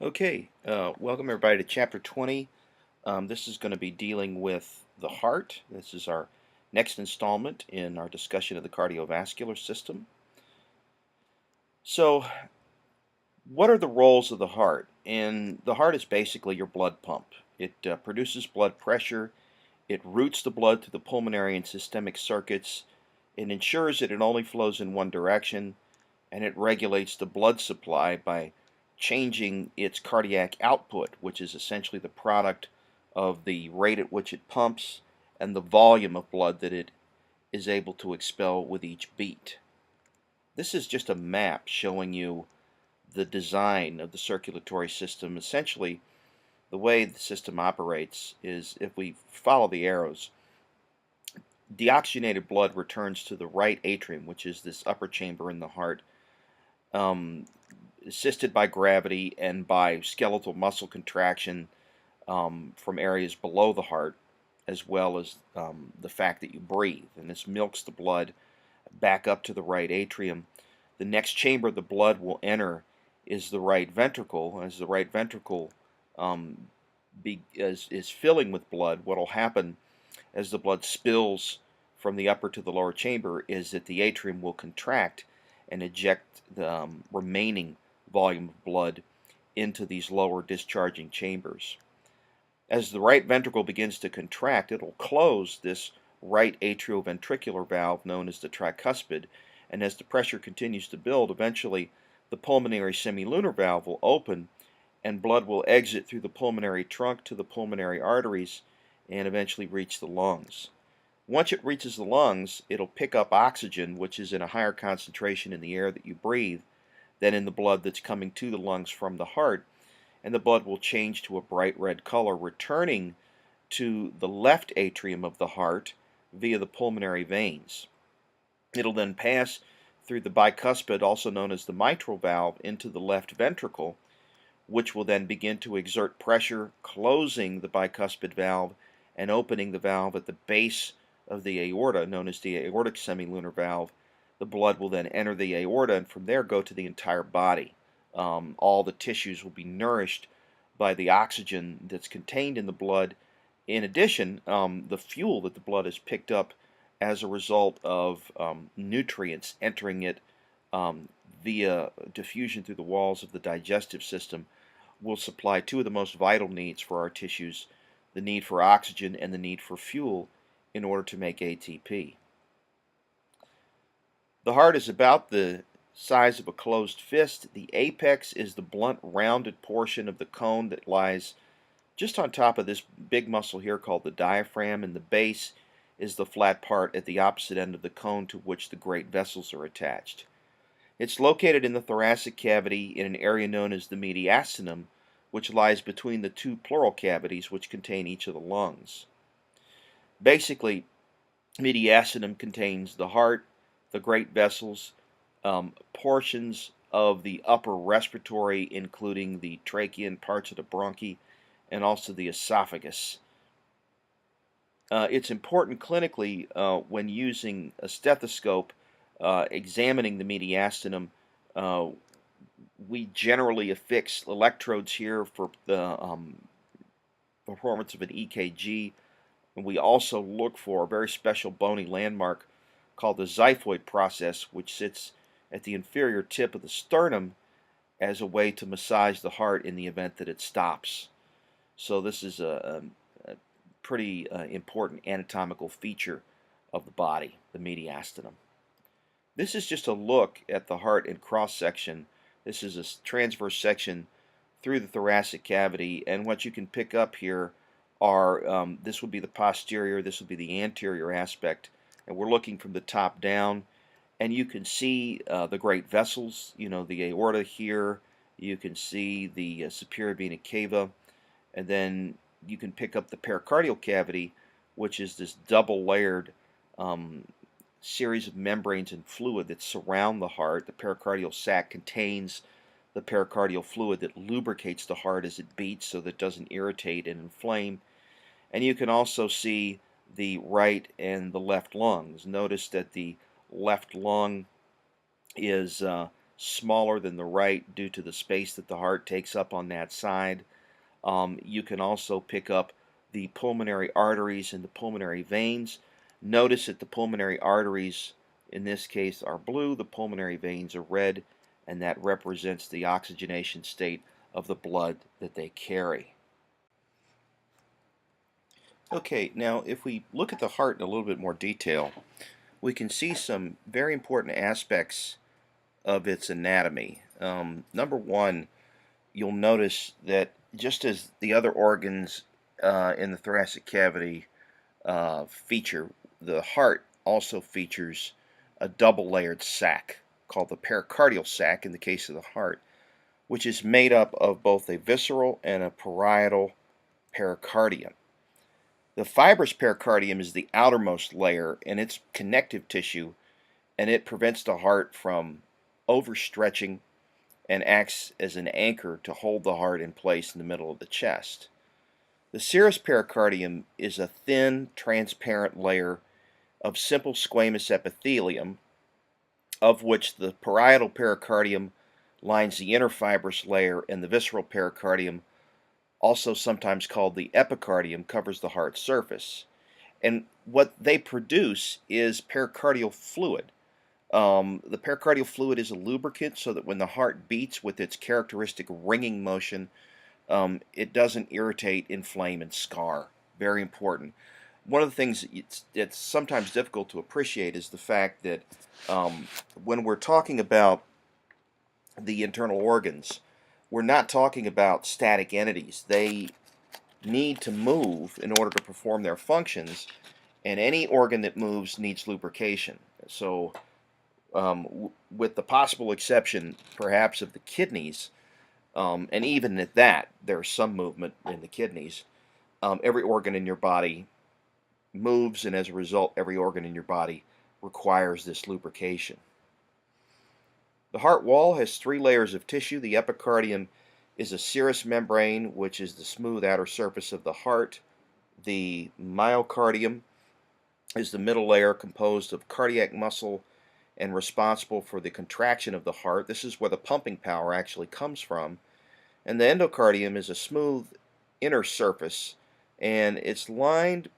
Okay, welcome everybody to Chapter 20. This is going to be dealing with the heart. This is our next installment in our discussion of the cardiovascular system. So, what are the roles of the heart? And the heart is basically your blood pump. It produces blood pressure, it routes the blood to the pulmonary and systemic circuits, it ensures that it only flows in one direction, and it regulates the blood supply by changing its cardiac output, which is essentially the product of the rate at which it pumps and the volume of blood that it is able to expel with each beat. This is just a map showing you the design of the circulatory system. Essentially, the way the system operates is if we follow the arrows, deoxygenated blood returns to the right atrium, which is this upper chamber in the heart, um, assisted by gravity and by skeletal muscle contraction from areas below the heart, as well as the fact that you breathe. And this milks the blood back up to the right atrium. The next chamber the blood will enter is the right ventricle. As the right ventricle is filling with blood, what will happen as the blood spills from the upper to the lower chamber is that the atrium will contract and eject the remaining volume of blood into these lower discharging chambers. As the right ventricle begins to contract, it'll close this right atrioventricular valve known as the tricuspid, and as the pressure continues to build, eventually the pulmonary semilunar valve will open and blood will exit through the pulmonary trunk to the pulmonary arteries and eventually reach the lungs. Once it reaches the lungs, it'll pick up oxygen, which is in a higher concentration in the air that you breathe than in the blood that's coming to the lungs from the heart, and the blood will change to a bright red color, returning to the left atrium of the heart via the pulmonary veins. It'll then pass through the bicuspid, also known as the mitral valve, into the left ventricle, which will then begin to exert pressure, closing the bicuspid valve and opening the valve at the base of the aorta, known as the aortic semilunar valve. The blood will then enter the aorta and from there go to the entire body. All the tissues will be nourished by the oxygen that's contained in the blood. In addition, the fuel that the blood has picked up as a result of nutrients entering it via diffusion through the walls of the digestive system will supply two of the most vital needs for our tissues, the need for oxygen and the need for fuel in order to make ATP. The heart is about the size of a closed fist. The apex is the blunt, rounded portion of the cone that lies just on top of this big muscle here called the diaphragm, and the base is the flat part at the opposite end of the cone to which the great vessels are attached. It's located in the thoracic cavity in an area known as the mediastinum, which lies between the two pleural cavities which contain each of the lungs. Basically, mediastinum contains the heart, the great vessels, portions of the upper respiratory, including the trachea and parts of the bronchi, and also the esophagus. It's important clinically when using a stethoscope examining the mediastinum. We generally affix electrodes here for the performance of an EKG, and we also look for a very special bony landmark called the xiphoid process, which sits at the inferior tip of the sternum as a way to massage the heart in the event that it stops. So this is a pretty important anatomical feature of the body, the mediastinum. This is just a look at the heart in cross-section. This is a transverse section through the thoracic cavity, and what you can pick up here are, this would be the posterior, this would be the anterior aspect, and we're looking from the top down, and you can see the great vessels, the aorta here, you can see the superior vena cava, and then you can pick up the pericardial cavity, which is this double-layered series of membranes and fluid that surround the heart. The pericardial sac contains the pericardial fluid that lubricates the heart as it beats so that it doesn't irritate and inflame. And you can also see the right and the left lungs. Notice that the left lung is smaller than the right due to the space that the heart takes up on that side. You can also pick up the pulmonary arteries and the pulmonary veins. Notice that the pulmonary arteries in this case are blue, the pulmonary veins are red, and that represents the oxygenation state of the blood that they carry. Okay, now if we look at the heart in a little bit more detail, we can see some very important aspects of its anatomy. Number one, you'll notice that just as the other organs in the thoracic cavity feature, the heart also features a double-layered sac called the pericardial sac in the case of the heart, which is made up of both a visceral and a parietal pericardium. The fibrous pericardium is the outermost layer, and it's connective tissue, and it prevents the heart from overstretching and acts as an anchor to hold the heart in place in the middle of the chest. The serous pericardium is a thin, transparent layer of simple squamous epithelium, of which the parietal pericardium lines the inner fibrous layer, and the visceral pericardium, also sometimes called the epicardium, covers the heart surface. And what they produce is pericardial fluid. The pericardial fluid is a lubricant so that when the heart beats with its characteristic ringing motion, it doesn't irritate, inflame, and scar. Very important. One of the things it's sometimes difficult to appreciate is the fact that when we're talking about the internal organs, we're not talking about static entities. They need to move in order to perform their functions, and any organ that moves needs lubrication. So, with the possible exception, perhaps, of the kidneys, and even at that, there's some movement in the kidneys. Every organ in your body moves, and as a result, every organ in your body requires this lubrication. The heart wall has three layers of tissue. The epicardium is a serous membrane, which is the smooth outer surface of the heart. The myocardium is the middle layer composed of cardiac muscle and responsible for the contraction of the heart. This is where the pumping power actually comes from. And the endocardium is a smooth inner surface, and it's lined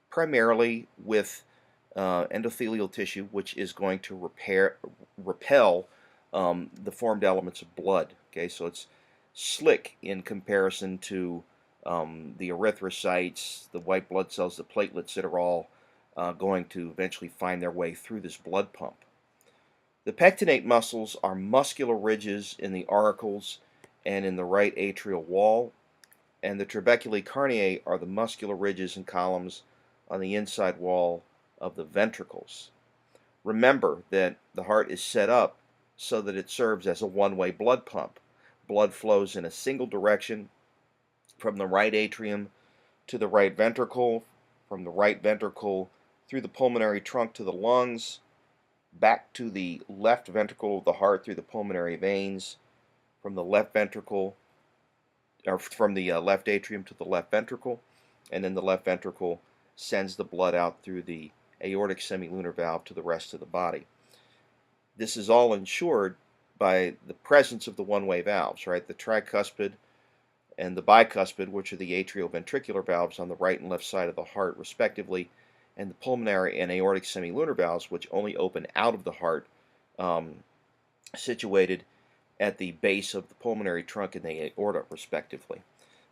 primarily with endothelial tissue, which is going to repel the formed elements of blood. Okay, so it's slick in comparison to the erythrocytes, the white blood cells, the platelets that are all going to eventually find their way through this blood pump. The pectinate muscles are muscular ridges in the auricles and in the right atrial wall, and the trabeculae carneae are the muscular ridges and columns on the inside wall of the ventricles. Remember that the heart is set up so that it serves as a one-way blood pump. Blood flows in a single direction from the right atrium to the right ventricle, from the right ventricle through the pulmonary trunk to the lungs, back to the left ventricle of the heart through the pulmonary veins, from the left ventricle, or from the left atrium to the left ventricle, and then the left ventricle sends the blood out through the aortic semilunar valve to the rest of the body. This is all ensured by the presence of the one-way valves, right? The tricuspid and the bicuspid, which are the atrioventricular valves on the right and left side of the heart, respectively, and the pulmonary and aortic semilunar valves, which only open out of the heart, situated at the base of the pulmonary trunk and the aorta, respectively.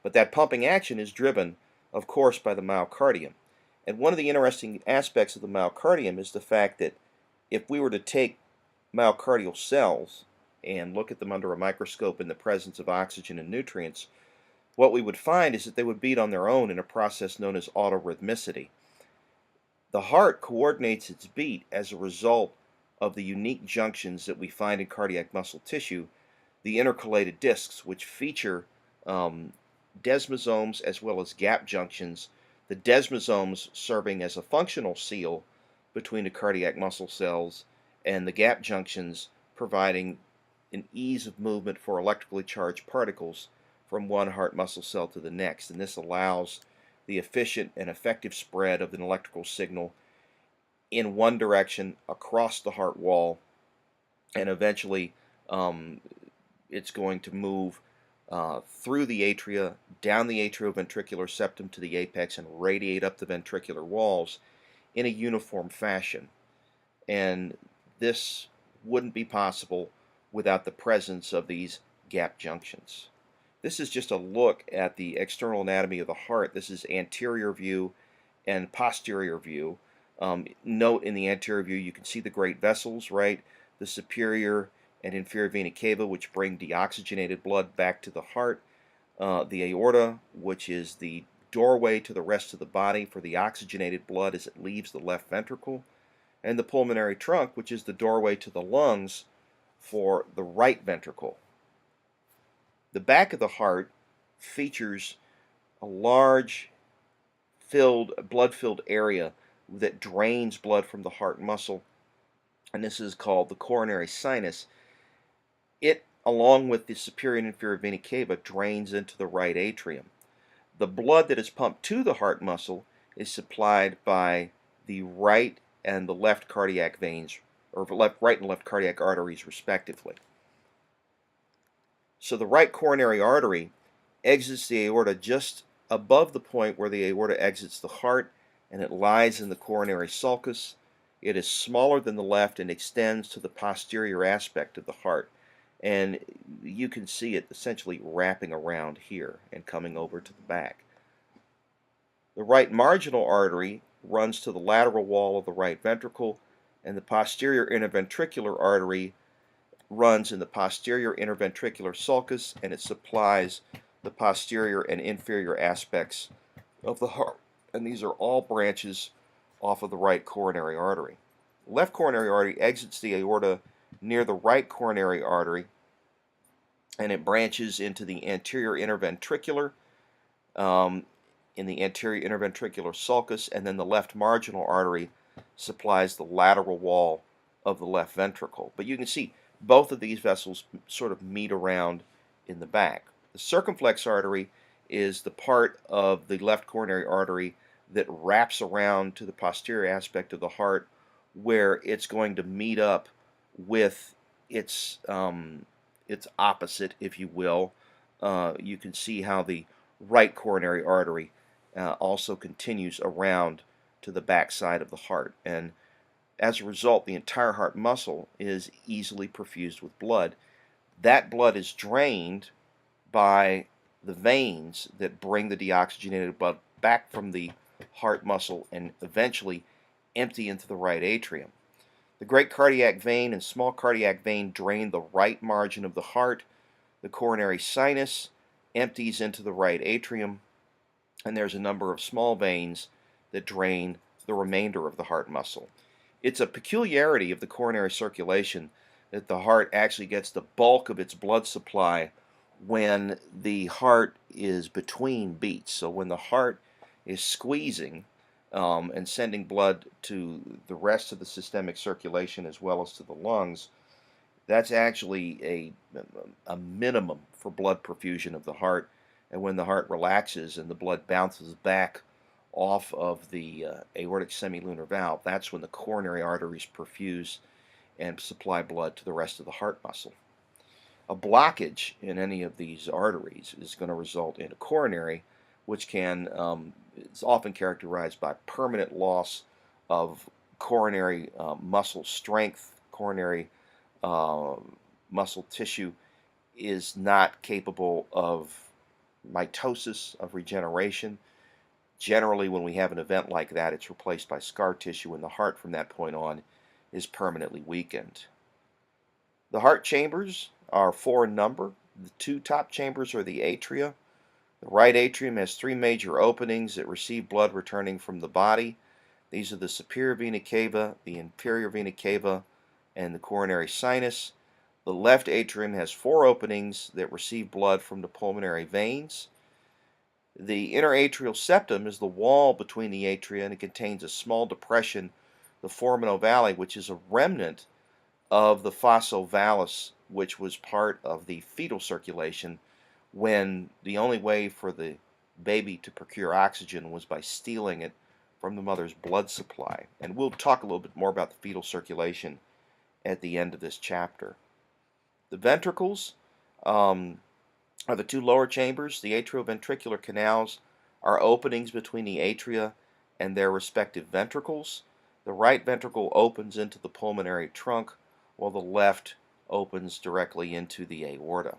But that pumping action is driven, of course, by the myocardium. And one of the interesting aspects of the myocardium is the fact that if we were to take myocardial cells and look at them under a microscope in the presence of oxygen and nutrients, what we would find is that they would beat on their own in a process known as autorhythmicity. The heart coordinates its beat as a result of the unique junctions that we find in cardiac muscle tissue, the intercalated discs, which feature desmosomes as well as gap junctions, the desmosomes serving as a functional seal between the cardiac muscle cells, and the gap junctions providing an ease of movement for electrically charged particles from one heart muscle cell to the next. And this allows the efficient and effective spread of an electrical signal in one direction across the heart wall, and eventually Um, it's going to move through the atria, down the atrioventricular septum to the apex, and radiate up the ventricular walls in a uniform fashion. And this wouldn't be possible without the presence of these gap junctions. This is just a look at the external anatomy of the heart. This is anterior view and posterior view. Note in the anterior view you can see the great vessels, right? The superior and inferior vena cava, which bring deoxygenated blood back to the heart. The aorta, which is the doorway to the rest of the body for the oxygenated blood as it leaves the left ventricle. And the pulmonary trunk, which is the doorway to the lungs for the right ventricle. The back of the heart features a large blood-filled area that drains blood from the heart muscle, and this is called the coronary sinus. It, along with the superior and inferior vena cava, drains into the right atrium. The blood that is pumped to the heart muscle is supplied by the right and the left cardiac veins, or right and left cardiac arteries, respectively. So the right coronary artery exits the aorta just above the point where the aorta exits the heart, and it lies in the coronary sulcus. It is smaller than the left and extends to the posterior aspect of the heart. And you can see it essentially wrapping around here and coming over to the back. The right marginal artery runs to the lateral wall of the right ventricle, and the posterior interventricular artery runs in the posterior interventricular sulcus, and it supplies the posterior and inferior aspects of the heart. And these are all branches off of the right coronary artery. The left coronary artery exits the aorta near the right coronary artery, and it branches into the anterior interventricular, in the anterior interventricular sulcus, and then the left marginal artery supplies the lateral wall of the left ventricle. But you can see both of these vessels sort of meet around in the back. The circumflex artery is the part of the left coronary artery that wraps around to the posterior aspect of the heart, where it's going to meet up with its opposite, if you will. You can see how the right coronary artery also continues around to the back side of the heart, and as a result, the entire heart muscle is easily perfused with blood. That blood is drained by the veins that bring the deoxygenated blood back from the heart muscle and eventually empty into the right atrium. The great cardiac vein and small cardiac vein drain the right margin of the heart. The coronary sinus empties into the right atrium, and there's a number of small veins that drain the remainder of the heart muscle. It's a peculiarity of the coronary circulation that the heart actually gets the bulk of its blood supply when the heart is between beats. So when the heart is squeezing and sending blood to the rest of the systemic circulation as well as to the lungs, that's actually a minimum for blood perfusion of the heart. And when the heart relaxes and the blood bounces back off of the aortic semilunar valve, that's when the coronary arteries perfuse and supply blood to the rest of the heart muscle. A blockage in any of these arteries is going to result in a coronary, which is often characterized by permanent loss of coronary muscle strength. Coronary muscle tissue is not capable of mitosis, of regeneration. Generally, when we have an event like that, it's replaced by scar tissue, and the heart from that point on is permanently weakened. The heart chambers are 4 in number. The 2 top chambers are the atria. The right atrium has 3 major openings that receive blood returning from the body. These are the superior vena cava, the inferior vena cava, and the coronary sinus. The left atrium has 4 openings that receive blood from the pulmonary veins. The interatrial septum is the wall between the atria, and it contains a small depression, the foramen ovale, which is a remnant of the fossa ovalis, which was part of the fetal circulation when the only way for the baby to procure oxygen was by stealing it from the mother's blood supply. And we'll talk a little bit more about the fetal circulation at the end of this chapter. The ventricles are the two lower chambers. The atrioventricular canals are openings between the atria and their respective ventricles. The right ventricle opens into the pulmonary trunk, while the left opens directly into the aorta.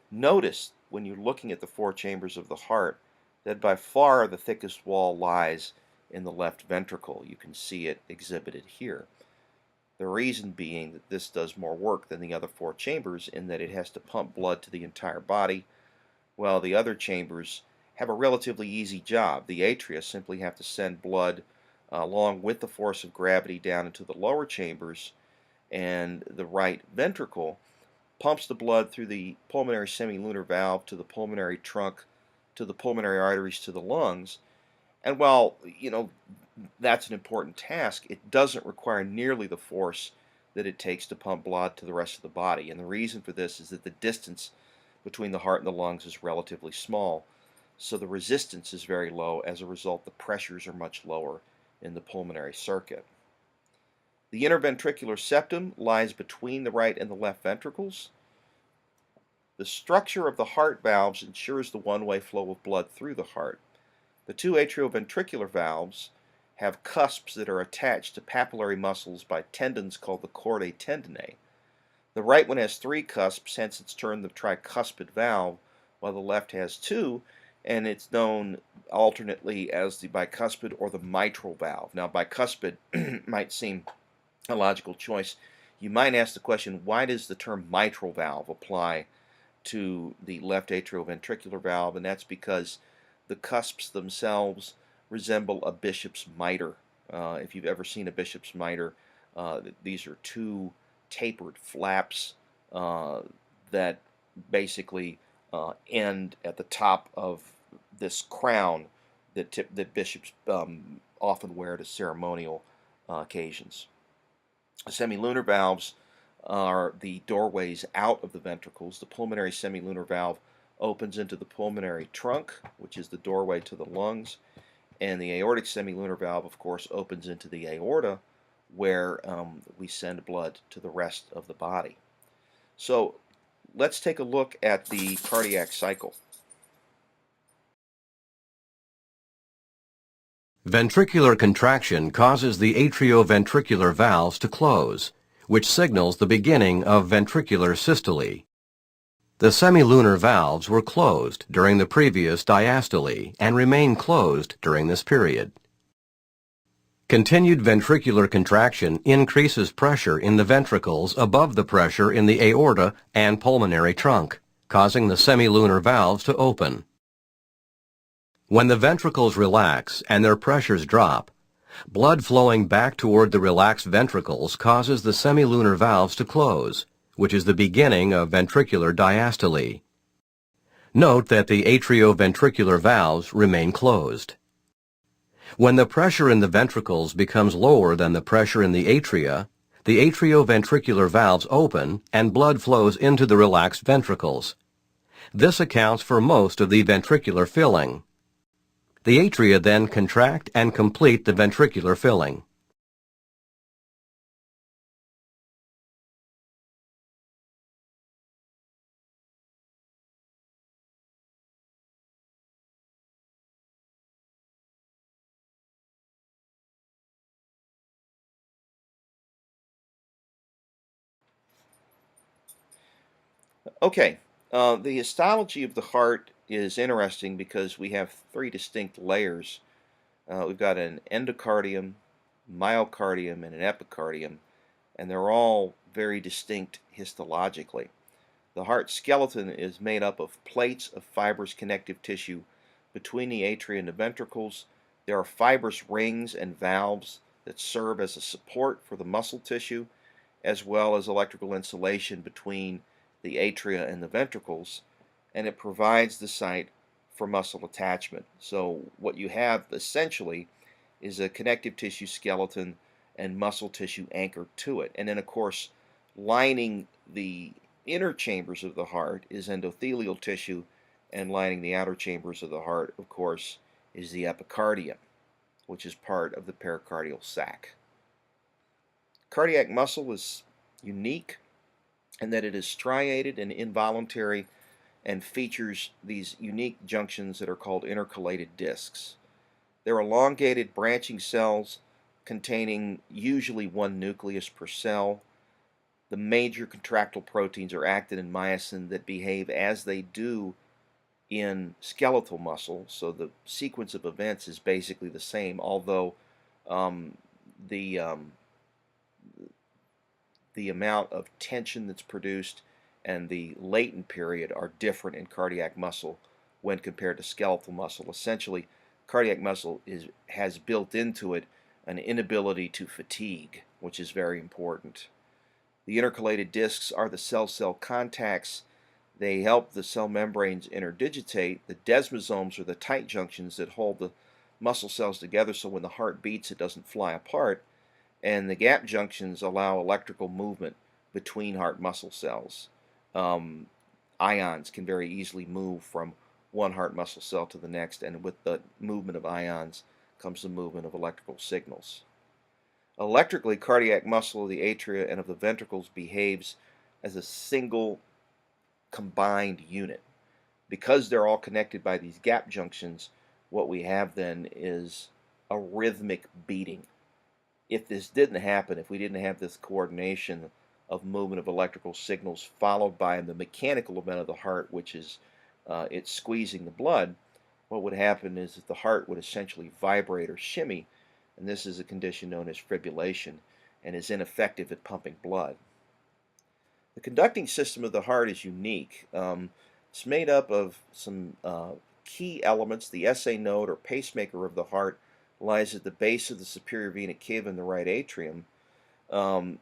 Notice, when you're looking at the four chambers of the heart, that by far the thickest wall lies in the left ventricle. You can see it exhibited here. The reason being that this does more work than the other four chambers in that it has to pump blood to the entire body, while the other chambers have a relatively easy job. The atria simply have to send blood along with the force of gravity down into the lower chambers, and the right ventricle pumps the blood through the pulmonary semilunar valve to the pulmonary trunk, to the pulmonary arteries, to the lungs. And while, that's an important task, it doesn't require nearly the force that it takes to pump blood to the rest of the body. And the reason for this is that the distance between the heart and the lungs is relatively small, so the resistance is very low. As a result, the pressures are much lower in the pulmonary circuit. The interventricular septum lies between the right and the left ventricles. The structure of the heart valves ensures the one-way flow of blood through the heart. The two atrioventricular valves have cusps that are attached to papillary muscles by tendons called the chordae tendineae. The right one has three cusps, hence it's termed the tricuspid valve, while the left has two, and it's known alternately as the bicuspid or the mitral valve. Now, bicuspid might seem a logical choice. You might ask the question, why does the term mitral valve apply to the left atrioventricular valve? And that's because the cusps themselves resemble a bishop's mitre. If you've ever seen a bishop's mitre, these are two tapered flaps that basically end at the top of this crown that bishops often wear to ceremonial occasions. Semilunar valves are the doorways out of the ventricles. The pulmonary semilunar valve opens into the pulmonary trunk, which is the doorway to the lungs, and the aortic semilunar valve, of course, opens into the aorta, where we send blood to the rest of the body. So let's take a look at the cardiac cycle. Ventricular contraction causes the atrioventricular valves to close, which signals the beginning of ventricular systole. The semilunar valves were closed during the previous diastole and remain closed during this period. Continued ventricular contraction increases pressure in the ventricles above the pressure in the aorta and pulmonary trunk, causing the semilunar valves to open. When the ventricles relax and their pressures drop, blood flowing back toward the relaxed ventricles causes the semilunar valves to close, which is the beginning of ventricular diastole. Note that the atrioventricular valves remain closed. When the pressure in the ventricles becomes lower than the pressure in the atrioventricular valves open and blood flows into the relaxed ventricles. This accounts for most of the ventricular filling. The atria then contract and complete the ventricular filling. Okay, the histology of the heart is interesting because we have three distinct layers. We've got an endocardium, myocardium, and an epicardium, and they're all very distinct histologically. The heart skeleton is made up of plates of fibrous connective tissue between the atria and the ventricles. There are fibrous rings and valves that serve as a support for the muscle tissue, as well as electrical insulation between the atria and the ventricles, and it provides the site for muscle attachment. So what you have essentially is a connective tissue skeleton and muscle tissue anchored to it. And then, of course, lining the inner chambers of the heart is endothelial tissue, and lining the outer chambers of the heart, of course, is the epicardium, which is part of the pericardial sac. Cardiac muscle is unique. and that it is striated and involuntary and features these unique junctions that are called intercalated discs. They're elongated branching cells containing usually one nucleus per cell. The major contractile proteins are actin and myosin that behave as they do in skeletal muscle, so the sequence of events is basically the same, although um, the um, the amount of tension that's produced and the latent period are different in cardiac muscle when compared to skeletal muscle. Essentially, cardiac muscle has built into it an inability to fatigue, which is very important. The intercalated discs are the cell-cell contacts. They help the cell membranes interdigitate. The desmosomes are the tight junctions that hold the muscle cells together so when the heart beats it doesn't fly apart. And the gap junctions allow electrical movement between heart muscle cells. Um, Ions can very easily move from one heart muscle cell to the next, and with the movement of ions comes the movement of electrical signals. Electrically, cardiac muscle of the atria and of the ventricles behaves as a single combined unit. Because they're all connected by these gap junctions, what we have then is a rhythmic beating. If this didn't happen, if we didn't have this coordination of movement of electrical signals followed by the mechanical event of the heart, which is it's squeezing the blood, what would happen is that the heart would essentially vibrate or shimmy, and this is a condition known as fibrillation and is ineffective at pumping blood. The conducting system of the heart is unique. It's made up of some key elements. The SA node or pacemaker of the heart lies at the base of the superior vena cava in the right atrium. Um,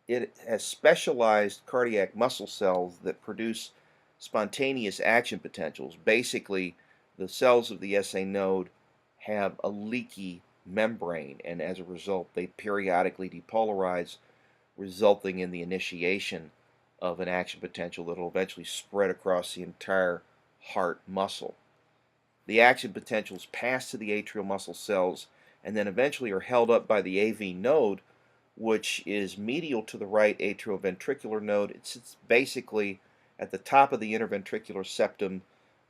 it has specialized cardiac muscle cells that produce spontaneous action potentials. Basically, the cells of the SA node have a leaky membrane, and as a result, they periodically depolarize, resulting in the initiation of an action potential that will eventually spread across the entire heart muscle. The action potentials pass to the atrial muscle cells and then eventually are held up by the AV node, which is medial to the right atrioventricular node. It sits basically at the top of the interventricular septum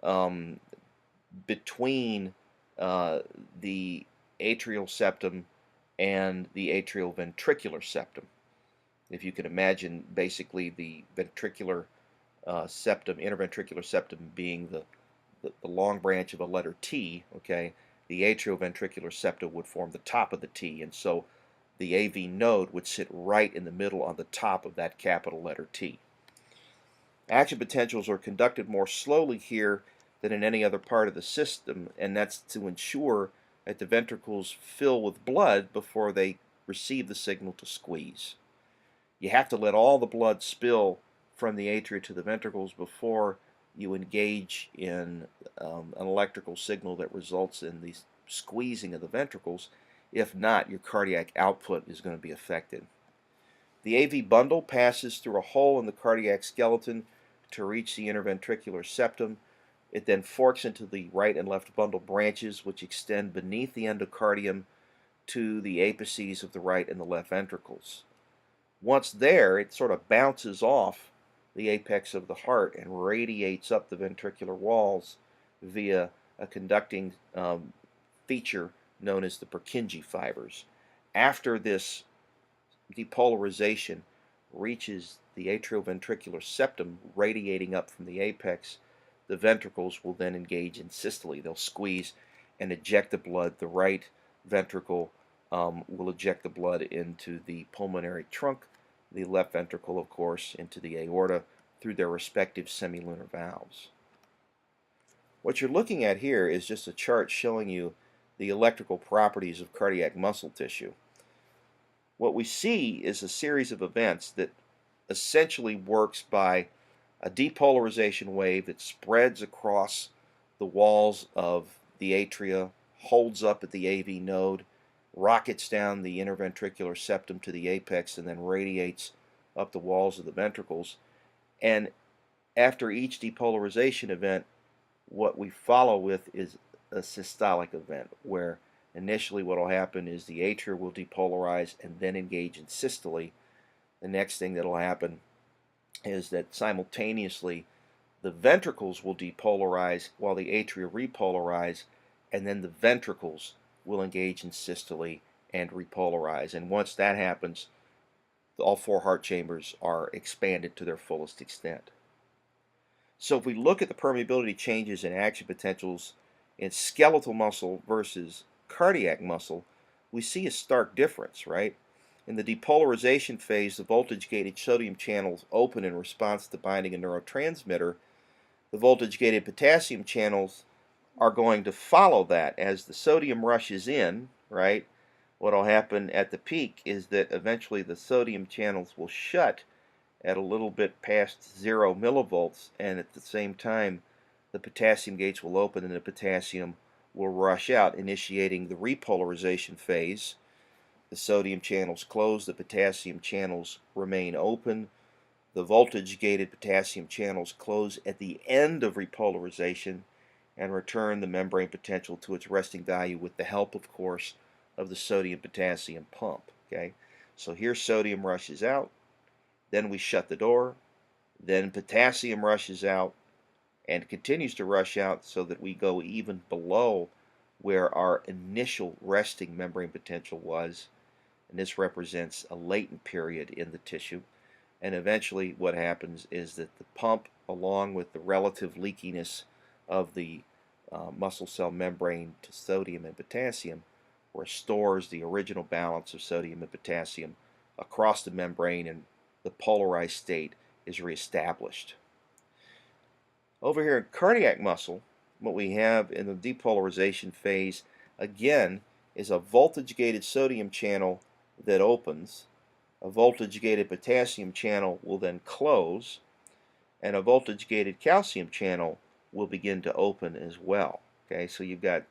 um, between the atrial septum and the atrioventricular septum. If you can imagine basically the ventricular septum, interventricular septum being the long branch of a letter T, okay, the atrioventricular septum would form the top of the T, and so the AV node would sit right in the middle on the top of that capital letter T. Action potentials are conducted more slowly here than in any other part of the system, and that's to ensure that the ventricles fill with blood before they receive the signal to squeeze. You have to let all the blood spill from the atria to the ventricles before you engage in an electrical signal that results in the squeezing of the ventricles. If not, your cardiac output is going to be affected. The AV bundle passes through a hole in the cardiac skeleton to reach the interventricular septum. It then forks into the right and left bundle branches, which extend beneath the endocardium to the apices of the right and the left ventricles. Once there, it sort of bounces off the apex of the heart and radiates up the ventricular walls via a conducting feature known as the Purkinje fibers. After this depolarization reaches the atrioventricular septum, radiating up from the apex, the ventricles will then engage in systole. They'll squeeze and eject the blood. The right ventricle will eject the blood into the pulmonary trunk, the left ventricle, of course, into the aorta through their respective semilunar valves. What you're looking at here is just a chart showing you the electrical properties of cardiac muscle tissue. What we see is a series of events that essentially works by a depolarization wave that spreads across the walls of the atria, holds up at the AV node, rockets down the interventricular septum to the apex, and then radiates up the walls of the ventricles. And after each depolarization event, what we follow with is a systolic event, where initially what will happen is the atria will depolarize and then engage in systole. The next thing that will happen is that simultaneously the ventricles will depolarize while the atria repolarize, and then the ventricles will engage in systole and repolarize. And once that happens, all four heart chambers are expanded to their fullest extent. So if we look at the permeability changes and action potentials in skeletal muscle versus cardiac muscle, we see a stark difference, right? In the depolarization phase, the voltage-gated sodium channels open in response to binding a neurotransmitter. The voltage-gated potassium channels are going to follow that as the sodium rushes in, right? What will happen at the peak is that eventually the sodium channels will shut at a little bit past 0 millivolts, and at the same time the potassium gates will open and the potassium will rush out, initiating the repolarization phase. The sodium channels close, the potassium channels remain open. The voltage-gated potassium channels close at the end of repolarization and return the membrane potential to its resting value with the help, of course, of the sodium-potassium pump. Okay, so here sodium rushes out, then we shut the door, then potassium rushes out and continues to rush out so that we go even below where our initial resting membrane potential was, and this represents a latent period in the tissue. And eventually what happens is that the pump, along with the relative leakiness of the muscle cell membrane to sodium and potassium, restores the original balance of sodium and potassium across the membrane, and the polarized state is reestablished. Over here in cardiac muscle, what we have in the depolarization phase again is a voltage-gated sodium channel that opens. A voltage-gated potassium channel will then close, and a voltage-gated calcium channel will begin to open as well. Okay, so you've got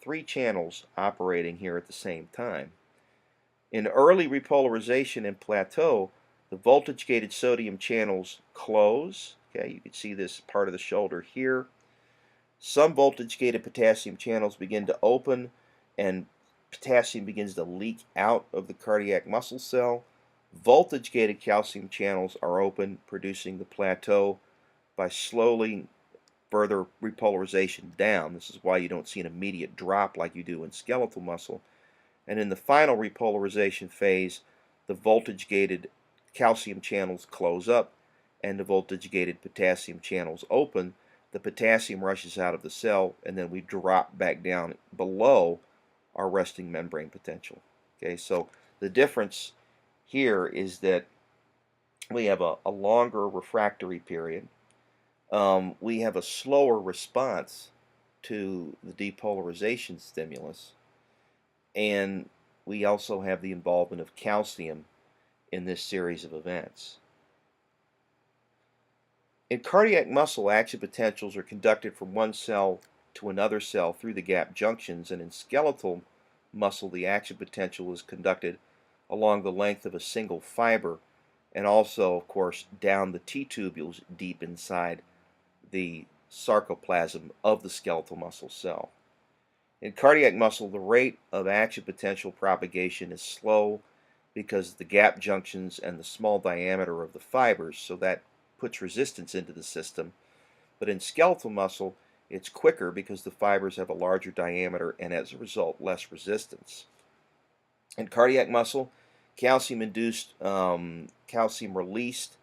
three channels operating here at the same time. In early repolarization and plateau, the voltage-gated sodium channels close. Okay, you can see this part of the shoulder here. Some voltage-gated potassium channels begin to open, and potassium begins to leak out of the cardiac muscle cell. Voltage-gated calcium channels are open, producing the plateau by slowly further repolarization down. This is why you don't see an immediate drop like you do in skeletal muscle. And in the final repolarization phase, the voltage-gated calcium channels close up and the voltage-gated potassium channels open. The potassium rushes out of the cell, and then we drop back down below our resting membrane potential. Okay, so the difference here is that we have a longer refractory period. We have a slower response to the depolarization stimulus, and we also have the involvement of calcium in this series of events. In cardiac muscle, action potentials are conducted from one cell to another cell through the gap junctions, and in skeletal muscle, the action potential is conducted along the length of a single fiber, and also, of course, down the T-tubules deep inside the sarcoplasm of the skeletal muscle cell. In cardiac muscle, the rate of action potential propagation is slow because of the gap junctions and the small diameter of the fibers, so that puts resistance into the system. But in skeletal muscle, it's quicker because the fibers have a larger diameter and as a result less resistance. In cardiac muscle, calcium-induced calcium released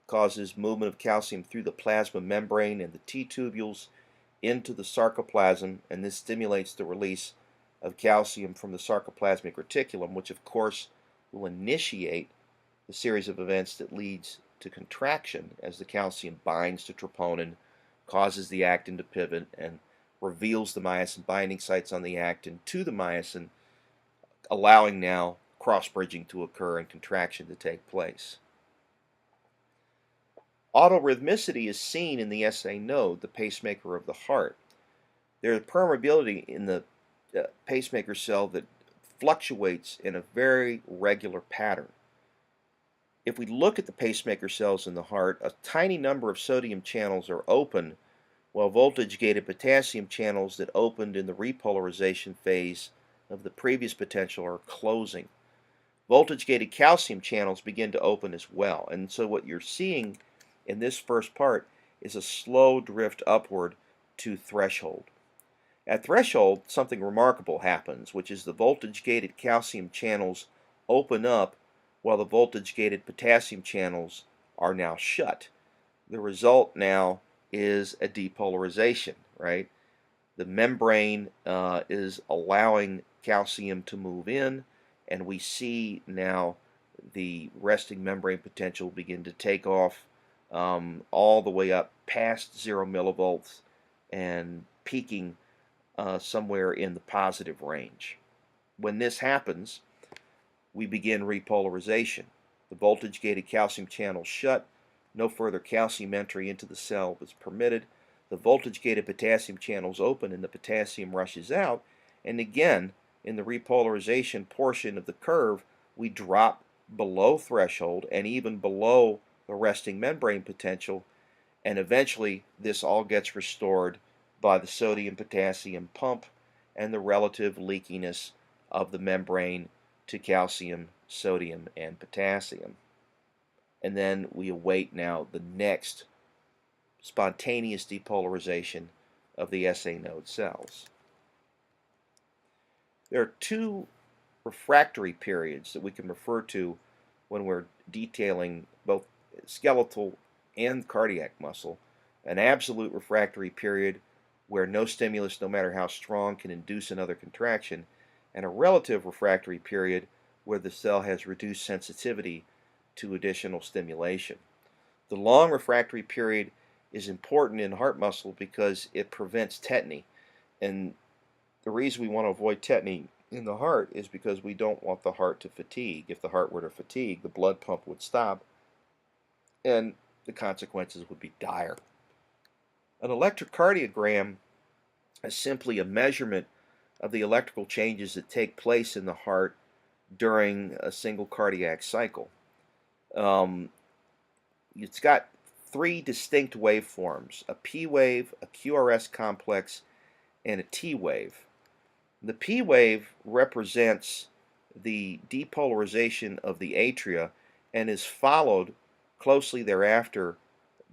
causes movement of calcium through the plasma membrane and the T-tubules into the sarcoplasm, and this stimulates the release of calcium from the sarcoplasmic reticulum, which of course will initiate the series of events that leads to contraction as the calcium binds to troponin, causes the actin to pivot, and reveals the myosin binding sites on the actin to the myosin, allowing now cross-bridging to occur and contraction to take place. Autorhythmicity is seen in the SA node, the pacemaker of the heart. There is permeability in the pacemaker cell that fluctuates in a very regular pattern. If we look at the pacemaker cells in the heart, a tiny number of sodium channels are open, while voltage-gated potassium channels that opened in the repolarization phase of the previous potential are closing. Voltage-gated calcium channels begin to open as well, and so what you're seeing in this first part is a slow drift upward to threshold. At threshold, something remarkable happens, which is the voltage-gated calcium channels open up while the voltage-gated potassium channels are now shut. The result now is a depolarization, right? The membrane is allowing calcium to move in, and we see now the resting membrane potential begin to take off all the way up past 0 millivolts and peaking somewhere in the positive range. When this happens, we begin repolarization. The voltage-gated calcium channels shut. No further calcium entry into the cell is permitted. The voltage-gated potassium channels open and the potassium rushes out. And again, in the repolarization portion of the curve, we drop below threshold and even below the resting membrane potential. And eventually, this all gets restored by the sodium-potassium pump and the relative leakiness of the membrane to calcium, sodium, and potassium. And then we await now the next spontaneous depolarization of the SA node cells. There are two refractory periods that we can refer to when we're detailing both skeletal and cardiac muscle. An absolute refractory period where no stimulus, no matter how strong, can induce another contraction, and a relative refractory period where the cell has reduced sensitivity to additional stimulation. The long refractory period is important in heart muscle because it prevents tetany, and the reason we want to avoid tetany in the heart is because we don't want the heart to fatigue. If the heart were to fatigue, the blood pump would stop, and the consequences would be dire. An electrocardiogram is simply a measurement of the electrical changes that take place in the heart during a single cardiac cycle. It's got three distinct waveforms: a P wave, a QRS complex, and a T wave. The P wave represents the depolarization of the atria and is followed closely thereafter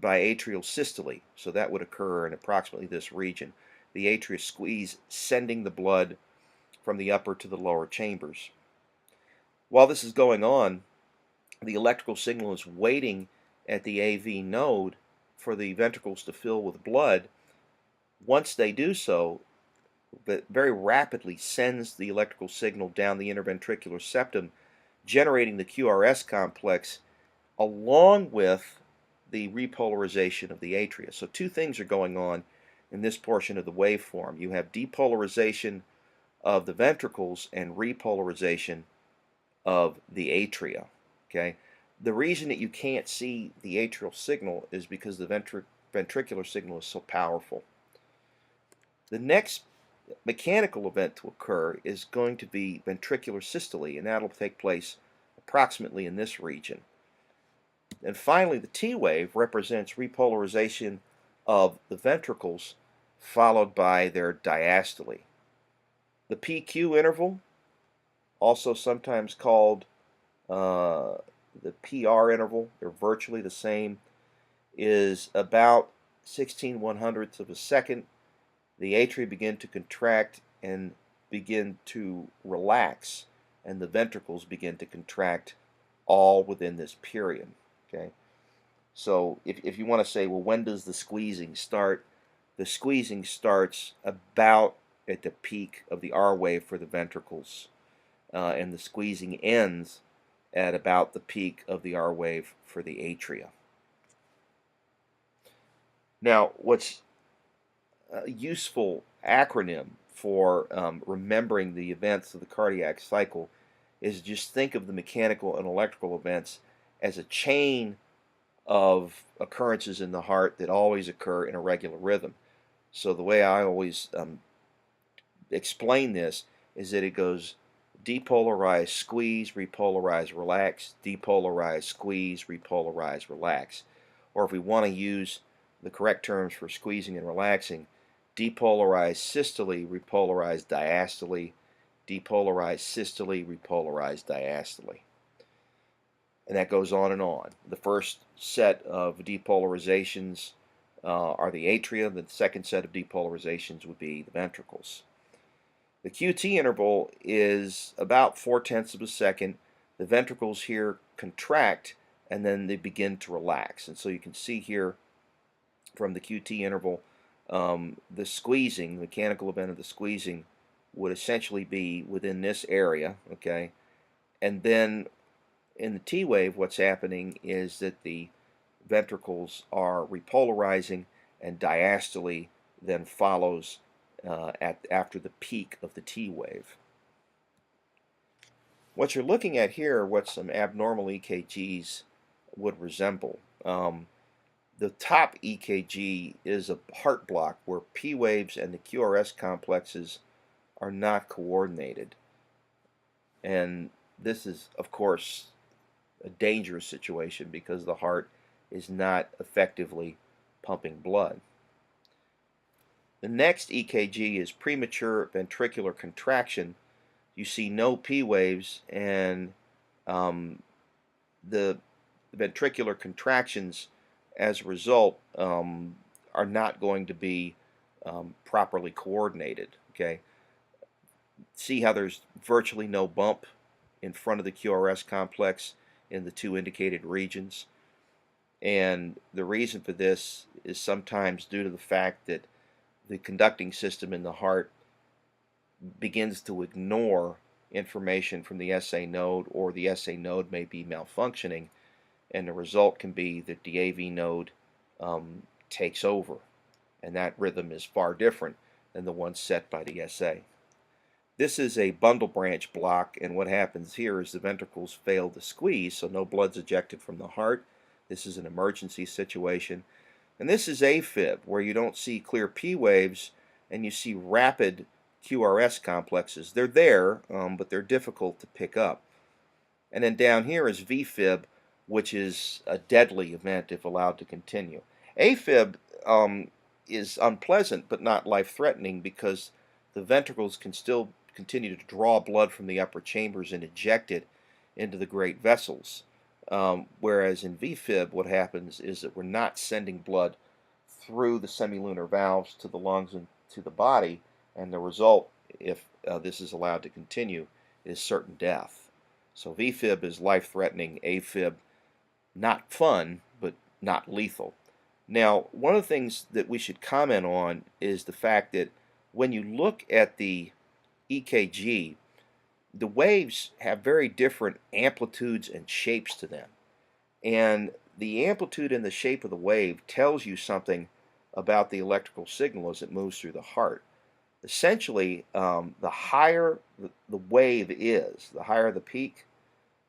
by atrial systole. So that would occur in approximately this region. The atria squeeze, sending the blood from the upper to the lower chambers. While this is going on, the electrical signal is waiting at the AV node for the ventricles to fill with blood. Once they do so, it very rapidly sends the electrical signal down the interventricular septum, generating the QRS complex along with the repolarization of the atria. So two things are going on in this portion of the waveform. You have depolarization of the ventricles and repolarization of the atria. Okay? The reason that you can't see the atrial signal is because the ventricular signal is so powerful. The next mechanical event to occur is going to be ventricular systole, and that'll take place approximately in this region. And finally, the T wave represents repolarization of the ventricles followed by their diastole. The PQ interval, also sometimes called the PR interval, they're virtually the same, is about 16/100ths of a second. The atria begin to contract and begin to relax, and the ventricles begin to contract all within this period. Okay, so if you want to say, well, when does the squeezing start? The squeezing starts about at the peak of the R wave for the ventricles, and the squeezing ends at about the peak of the R wave for the atria. Now, what's a useful acronym for remembering the events of the cardiac cycle is just think of the mechanical and electrical events as a chain of occurrences in the heart that always occur in a regular rhythm. So the way I always explain this is that it goes depolarize, squeeze, repolarize, relax, depolarize, squeeze, repolarize, relax. Or if we want to use the correct terms for squeezing and relaxing, depolarize systole, repolarize diastole, depolarize systole, repolarize diastole. and that goes on and on. The first set of depolarizations are the atria. The second set of depolarizations would be the ventricles. The QT interval is about 4/10 of a second. The ventricles here contract and then they begin to relax. And so you can see here from the QT interval, the squeezing, the mechanical event of the squeezing would essentially be within this area, okay? And then in the T wave, what's happening is that the ventricles are repolarizing and diastole then follows after the peak of the T wave. What you're looking at here are what some abnormal EKGs would resemble. The top EKG is a heart block where P waves and the QRS complexes are not coordinated. And this is, of course, a dangerous situation because the heart is not effectively pumping blood. The next EKG is premature ventricular contraction. You see no P waves, and the ventricular contractions as a result are not going to be properly coordinated. Okay, see how there's virtually no bump in front of the QRS complex in the two indicated regions, and the reason for this is sometimes due to the fact that the conducting system in the heart begins to ignore information from the SA node, or the SA node may be malfunctioning, and the result can be that the AV node takes over, and that rhythm is far different than the one set by the SA. This is a bundle branch block, and what happens here is the ventricles fail to squeeze, so no blood's ejected from the heart. This is an emergency situation. And this is AFib, where you don't see clear P waves and you see rapid QRS complexes. They're there, but they're difficult to pick up. And then down here is VFib, which is a deadly event if allowed to continue. AFib is unpleasant but not life-threatening because the ventricles can still continue to draw blood from the upper chambers and eject it into the great vessels. Whereas in VFib, what happens is that we're not sending blood through the semilunar valves to the lungs and to the body, and the result, if this is allowed to continue, is certain death. So VFib is life-threatening, AFib not fun, but not lethal. Now, one of the things that we should comment on is the fact that when you look at the EKG, the waves have very different amplitudes and shapes to them. And the amplitude and the shape of the wave tells you something about the electrical signal as it moves through the heart. Essentially, the higher the wave is, the higher the peak,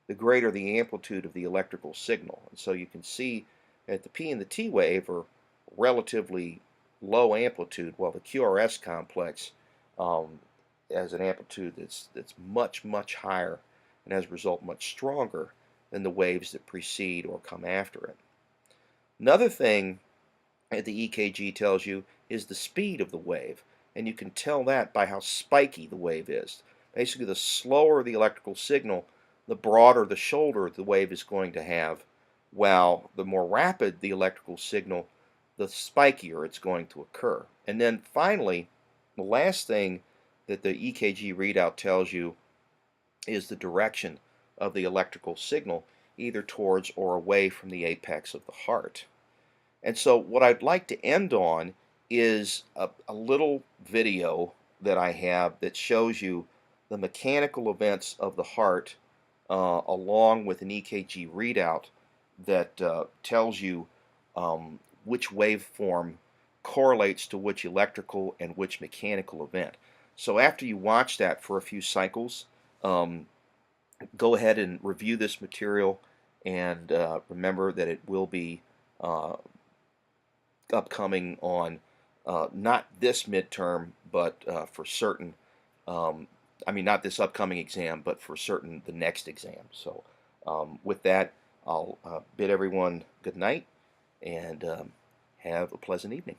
the greater the amplitude of the electrical signal. And so you can see that the P and the T wave are relatively low amplitude, while the QRS complex has an amplitude that's much, much higher, and as a result much stronger than the waves that precede or come after it. Another thing that the EKG tells you is the speed of the wave, and you can tell that by how spiky the wave is. Basically, the slower the electrical signal, the broader the shoulder the wave is going to have, while the more rapid the electrical signal, the spikier it's going to occur. And then finally, the last thing that the EKG readout tells you is the direction of the electrical signal, either towards or away from the apex of the heart. And so what I'd like to end on is a little video that I have that shows you the mechanical events of the heart along with an EKG readout that tells you which waveform correlates to which electrical and which mechanical event. So after you watch that for a few cycles, go ahead and review this material, and remember that it will be upcoming on not this midterm, but for certain, I mean not this upcoming exam, but for certain the next exam. So with that, I'll bid everyone good night and have a pleasant evening.